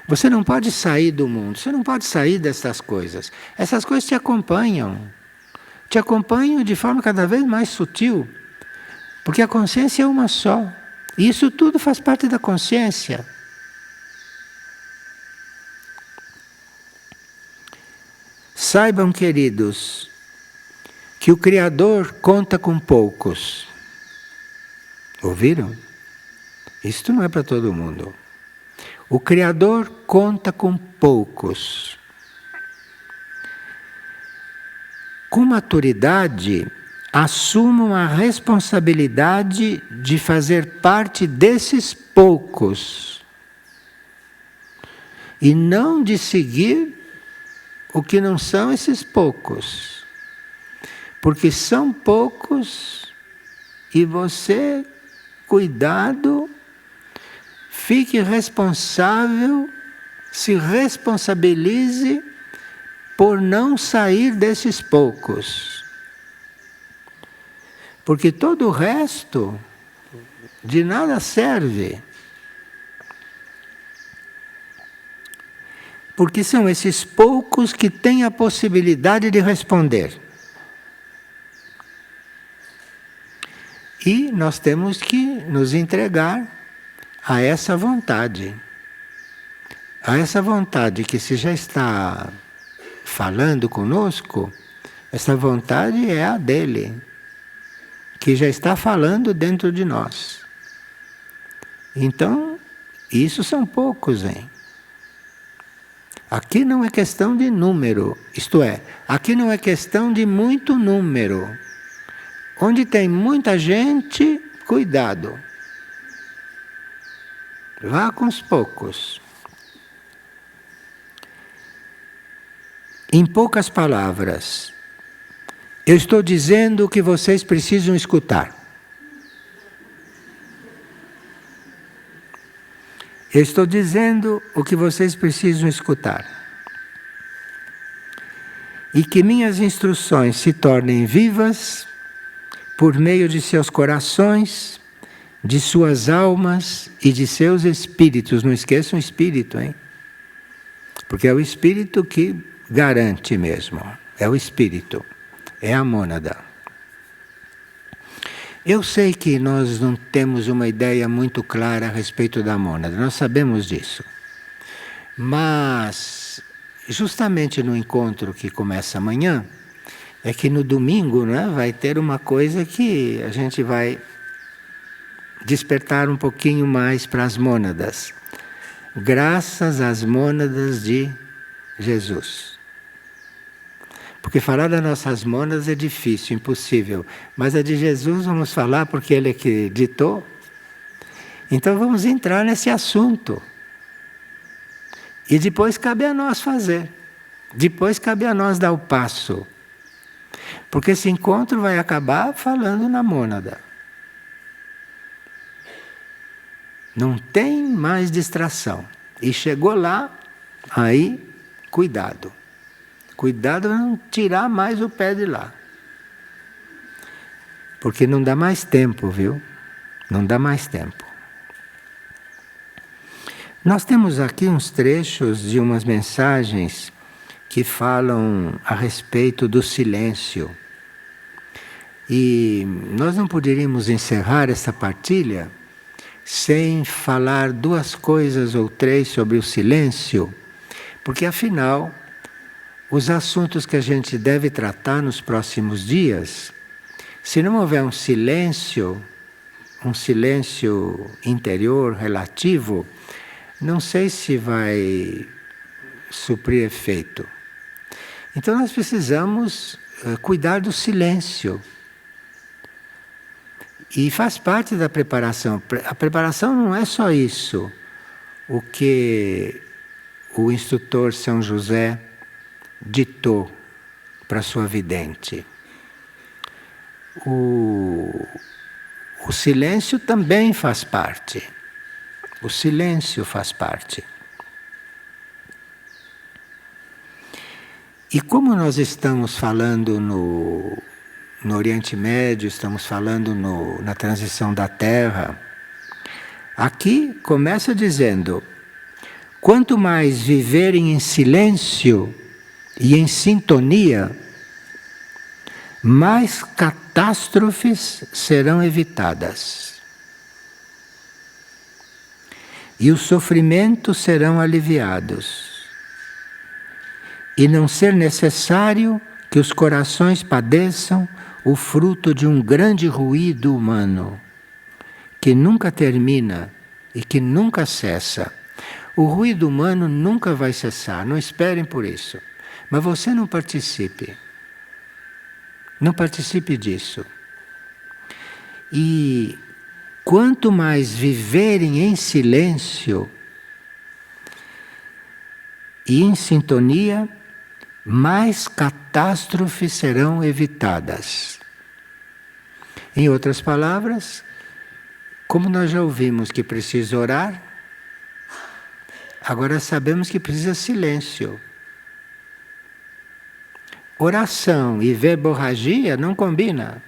Você não pode sair do mundo, você não pode sair dessas coisas. Essas coisas te acompanham. Te acompanham de forma cada vez mais sutil. Porque a consciência é uma só. E isso tudo faz parte da consciência. Saibam, queridos, que o Criador conta com poucos. Ouviram? Isto não é para todo mundo. O Criador conta com poucos. Com maturidade, assumam a responsabilidade de fazer parte desses poucos. E não de seguir o que não são esses poucos. Porque são poucos e você, cuidado, fique responsável, se responsabilize por não sair desses poucos. Porque todo o resto de nada serve. Porque são esses poucos que têm a possibilidade de responder. E nós temos que nos entregar a essa vontade. A essa vontade que se já está falando conosco, essa vontade é a dele, que já está falando dentro de nós. Então, isso são poucos, hein? Aqui não é questão de número, isto é, aqui não é questão de muito número. Onde tem muita gente, cuidado. Vá com os poucos. Em poucas palavras, eu estou dizendo o que vocês precisam escutar. Eu estou dizendo o que vocês precisam escutar. E que minhas instruções se tornem vivas por meio de seus corações, de suas almas e de seus espíritos. Não esqueçam o espírito, hein? Porque é o espírito que garante mesmo. É o espírito. É a mônada. Eu sei que nós não temos uma ideia muito clara a respeito da mônada, nós sabemos disso. Mas, justamente no encontro que começa amanhã, é que no domingo, né, vai ter uma coisa que a gente vai despertar um pouquinho mais para as mônadas. Graças às mônadas de Jesus. Porque falar das nossas mônadas é difícil, impossível. Mas a de Jesus vamos falar porque Ele é que ditou. Então vamos entrar nesse assunto. E depois cabe a nós fazer. Depois cabe a nós dar o passo. Porque esse encontro vai acabar falando na mônada. Não tem mais distração. E chegou lá, aí, cuidado. Cuidado para não tirar mais o pé de lá. Porque não dá mais tempo, viu? Não dá mais tempo. Nós temos aqui uns trechos de umas mensagens que falam a respeito do silêncio. E nós não poderíamos encerrar essa partilha sem falar duas coisas ou três sobre o silêncio, porque afinal, os assuntos que a gente deve tratar nos próximos dias, se não houver um silêncio interior relativo, não sei se vai suprir efeito. Então nós precisamos cuidar do silêncio. E faz parte da preparação. A preparação não é só isso. O que o instrutor São José ditou para sua vidente. o silêncio também faz parte. O silêncio faz parte. E como nós estamos falando no Oriente Médio, estamos falando na transição da Terra, aqui começa dizendo: quanto mais viverem em silêncio e em sintonia, mais catástrofes serão evitadas. E os sofrimentos serão aliviados. E não ser necessário que os corações padeçam o fruto de um grande ruído humano, que nunca termina e que nunca cessa. O ruído humano nunca vai cessar, não esperem por isso. Mas você não participe. Não participe disso. E quanto mais viverem em silêncio e em sintonia, mais catástrofes serão evitadas. Em outras palavras, como nós já ouvimos que precisa orar, agora sabemos que precisa silêncio. Oração e verborragia não combina.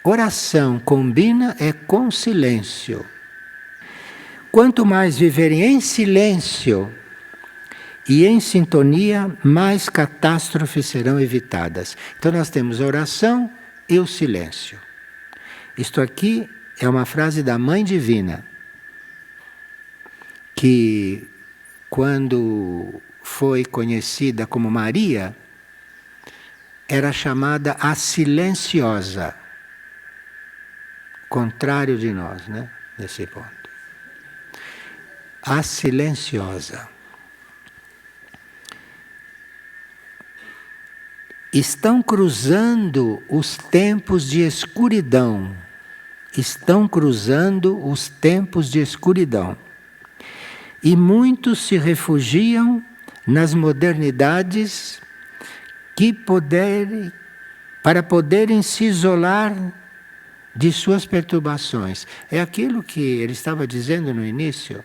Oração combina com silêncio. Quanto mais viverem em silêncio e em sintonia, mais catástrofes serão evitadas. Então nós temos a oração e o silêncio. Isto aqui é uma frase da Mãe Divina, que quando foi conhecida como Maria, era chamada a silenciosa. Contrário de nós, né? Nesse ponto. A silenciosa. Estão cruzando os tempos de escuridão. Estão cruzando os tempos de escuridão. E muitos se refugiam nas modernidades para poderem se isolar de suas perturbações. É aquilo que ele estava dizendo no início.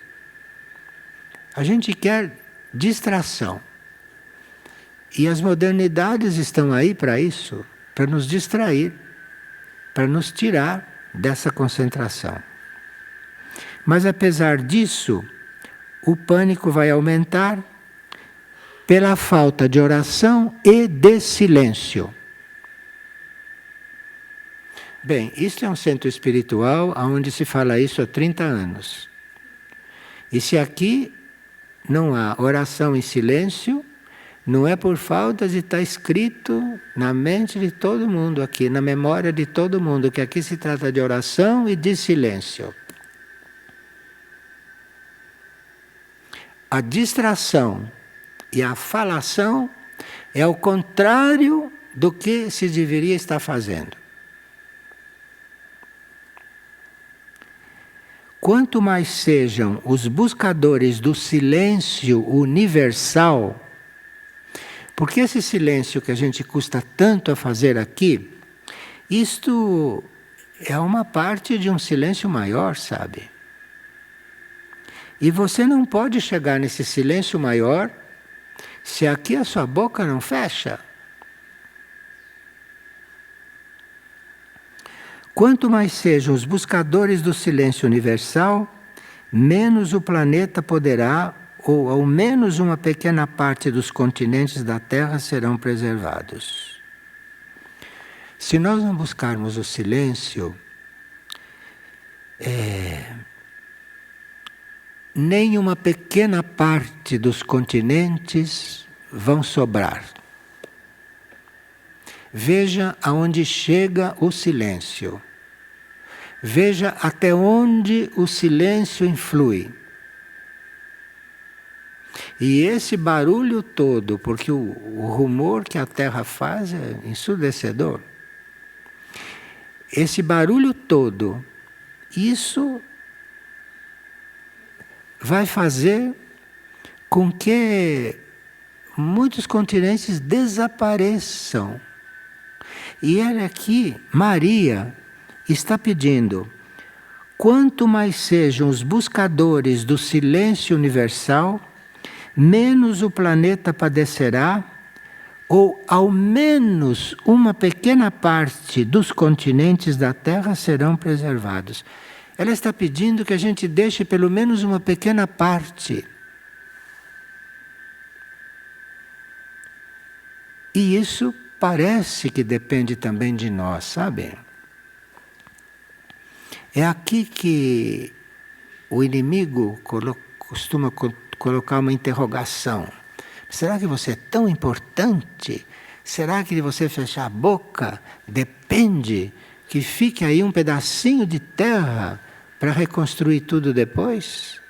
A gente quer distração. E as modernidades estão aí para isso, para nos distrair, para nos tirar dessa concentração. Mas apesar disso, o pânico vai aumentar pela falta de oração e de silêncio. Bem, isto é um centro espiritual onde se fala isso há 30 anos. E se aqui não há oração e silêncio, não é por falta de estar escrito na mente de todo mundo aqui, na memória de todo mundo, que aqui se trata de oração e de silêncio. A distração e a falação é o contrário do que se deveria estar fazendo. Quanto mais sejam os buscadores do silêncio universal, porque esse silêncio que a gente custa tanto a fazer aqui, isto é uma parte de um silêncio maior, sabe? E você não pode chegar nesse silêncio maior se aqui a sua boca não fecha. Quanto mais sejam os buscadores do silêncio universal, menos o planeta poderá, ou ao menos uma pequena parte dos continentes da Terra serão preservados. Se nós não buscarmos o silêncio, nem uma pequena parte dos continentes vão sobrar. Veja aonde chega o silêncio. Veja até onde o silêncio influi. E esse barulho todo, porque o rumor que a Terra faz é ensurdecedor. Esse barulho todo, isso vai fazer com que muitos continentes desapareçam. E ele aqui, Maria, está pedindo: quanto mais sejam os buscadores do silêncio universal, menos o planeta padecerá, ou ao menos uma pequena parte dos continentes da Terra serão preservados. Ela está pedindo que a gente deixe pelo menos uma pequena parte. E isso parece que depende também de nós, sabe? É aqui que o inimigo costuma colocar uma interrogação. Será que você é tão importante? Será que de você fechar a boca depende que fique aí um pedacinho de terra para reconstruir tudo depois?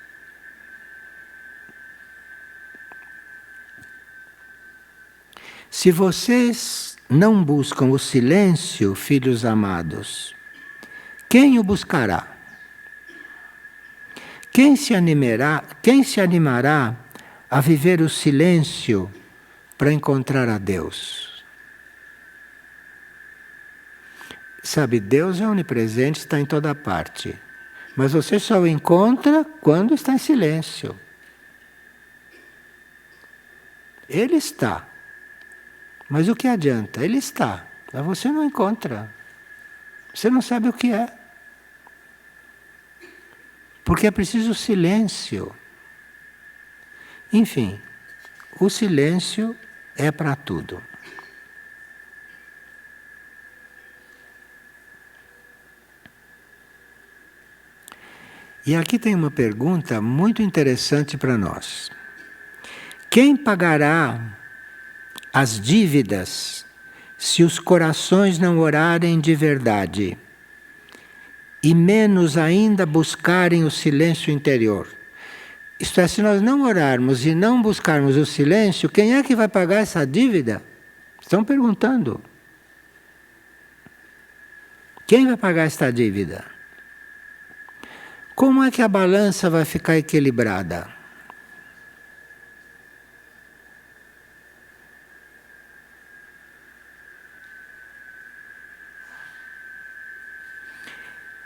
Se vocês não buscam o silêncio, filhos amados, quem o buscará? Quem se animará a viver o silêncio para encontrar a Deus? Sabe, Deus é onipresente, está em toda parte. Mas você só o encontra quando está em silêncio. Ele está. Mas o que adianta? Ele está. Mas você não encontra. Você não sabe o que é. Porque é preciso silêncio. Enfim, o silêncio é para tudo. E aqui tem uma pergunta muito interessante para nós. Quem pagará as dívidas se os corações não orarem de verdade? E menos ainda buscarem o silêncio interior. Isto é, se nós não orarmos e não buscarmos o silêncio, quem é que vai pagar essa dívida? Estão perguntando. Quem vai pagar esta dívida? Como é que a balança vai ficar equilibrada?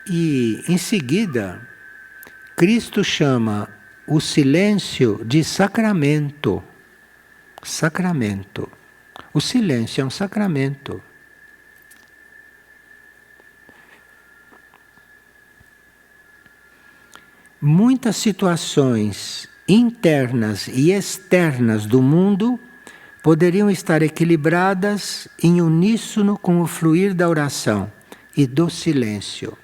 E, em seguida, Cristo chama o silêncio de sacramento. Sacramento. O silêncio é um sacramento. Muitas situações internas e externas do mundo poderiam estar equilibradas em uníssono com o fluir da oração e do silêncio.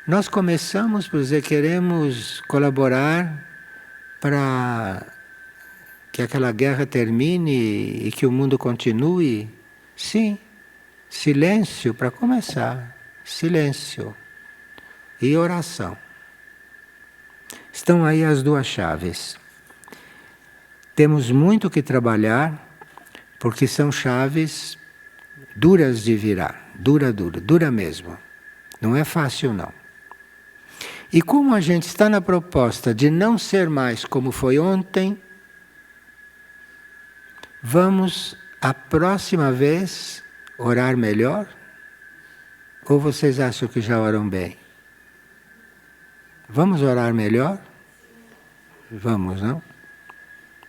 Nós começamos por dizer, queremos colaborar para que aquela guerra termine e que o mundo continue. Sim, silêncio para começar, silêncio e oração. Estão aí as duas chaves. Temos muito que trabalhar, porque são chaves duras de virar, dura mesmo. Não é fácil não. E como a gente está na proposta de não ser mais como foi ontem, vamos, a próxima vez, orar melhor? Ou vocês acham que já oram bem? Vamos orar melhor? Vamos, não?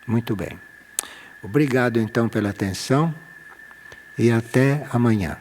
Muito bem. Obrigado então pela atenção e até amanhã.